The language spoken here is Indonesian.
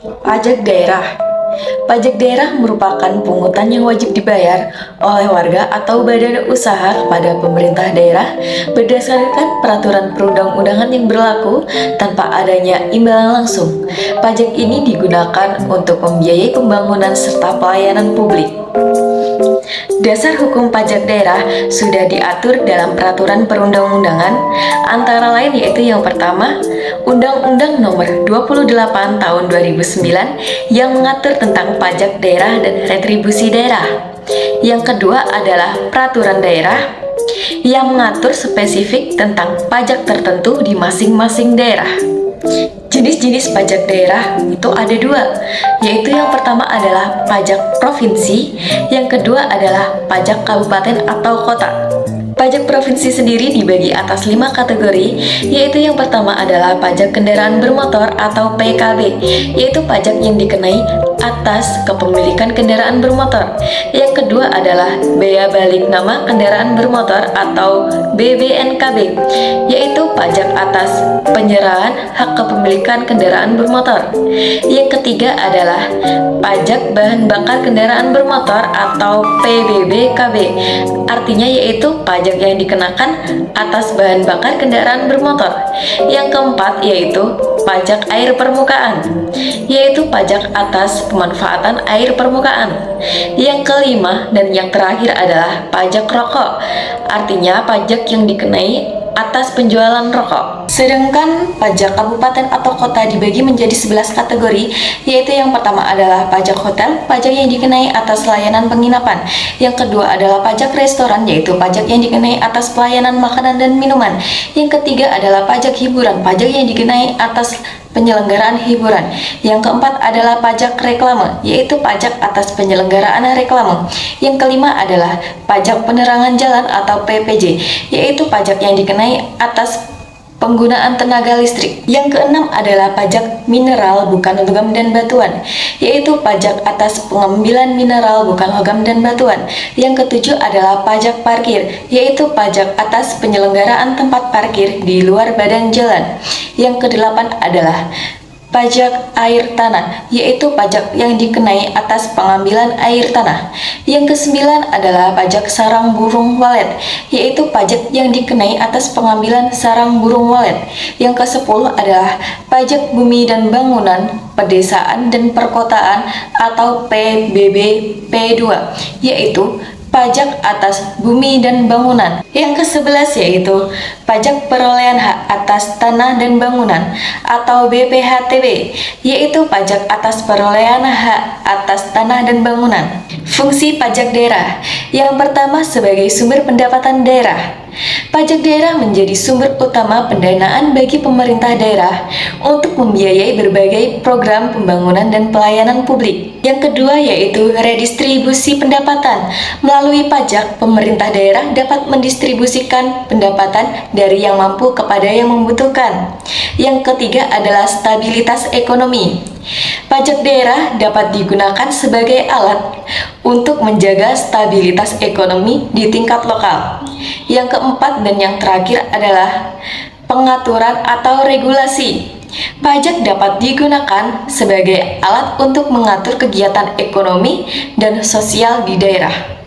Pajak daerah. Pajak daerah merupakan pungutan yang wajib dibayar oleh warga atau badan usaha kepada pemerintah daerah berdasarkan peraturan perundang-undangan yang berlaku tanpa adanya imbalan langsung. Pajak ini digunakan untuk membiayai pembangunan serta pelayanan publik. Dasar hukum pajak daerah sudah diatur dalam peraturan perundang-undangan, antara lain yaitu yang pertama, Undang-Undang Nomor 28 Tahun 2009 yang mengatur tentang pajak daerah dan retribusi daerah. Yang kedua adalah Peraturan Daerah yang mengatur spesifik tentang pajak tertentu di masing-masing daerah. Jenis-jenis pajak daerah itu ada dua, yaitu yang pertama adalah pajak provinsi, yang kedua adalah pajak kabupaten atau kota. Pajak provinsi sendiri dibagi atas 5 kategori, yaitu yang pertama adalah pajak kendaraan bermotor atau PKB, yaitu pajak yang dikenai atas kepemilikan kendaraan bermotor. Yang kedua adalah bea balik nama kendaraan bermotor atau BBNKB, yaitu pajak atas penyerahan hak kepemilikan kendaraan bermotor. Yang ketiga adalah pajak bahan bakar kendaraan bermotor atau PBBKB, artinya yaitu pajak yang dikenakan atas bahan bakar kendaraan bermotor. Yang keempat yaitu pajak air permukaan, yaitu pajak atas pemanfaatan air permukaan. Yang kelima dan yang terakhir adalah pajak rokok, artinya pajak yang dikenai atas penjualan rokok. Sedangkan pajak kabupaten atau kota dibagi menjadi 11 kategori, yaitu yang pertama adalah pajak hotel, pajak yang dikenai atas layanan penginapan. Yang kedua adalah pajak restoran, yaitu pajak yang dikenai atas pelayanan makanan dan minuman. Yang ketiga adalah pajak hiburan, pajak yang dikenai atas penyelenggaraan hiburan. Yang keempat adalah pajak reklame, yaitu pajak atas penyelenggaraan reklame. Yang kelima adalah pajak penerangan jalan atau PPJ, yaitu pajak yang dikenai atas penggunaan tenaga listrik. Yang keenam adalah pajak mineral bukan logam dan batuan, yaitu pajak atas pengambilan mineral bukan logam dan batuan. Yang ketujuh adalah pajak parkir, yaitu pajak atas penyelenggaraan tempat parkir di luar badan jalan. Yang kedelapan adalah pajak air tanah, yaitu pajak yang dikenai atas pengambilan air tanah. Yang kesembilan adalah pajak sarang burung walet, yaitu pajak yang dikenai atas pengambilan sarang burung walet. Yang kesepuluh adalah pajak bumi dan bangunan, pedesaan dan perkotaan atau PBB P2, yaitu pajak atas bumi dan bangunan. Yang ke-11 yaitu pajak perolehan hak atas tanah dan bangunan atau BPHTB, yaitu pajak atas perolehan hak atas tanah dan bangunan. Fungsi pajak daerah. Yang pertama sebagai sumber pendapatan daerah. Pajak daerah menjadi sumber utama pendanaan bagi pemerintah daerah untuk membiayai berbagai program pembangunan dan pelayanan publik. Yang kedua yaitu redistribusi pendapatan. Melalui pajak, pemerintah daerah dapat mendistribusikan pendapatan dari yang mampu kepada yang membutuhkan. Yang ketiga adalah stabilitas ekonomi. Pajak daerah dapat digunakan sebagai alat untuk menjaga stabilitas ekonomi di tingkat lokal. Yang keempat dan yang terakhir adalah pengaturan atau regulasi. Pajak dapat digunakan sebagai alat untuk mengatur kegiatan ekonomi dan sosial di daerah.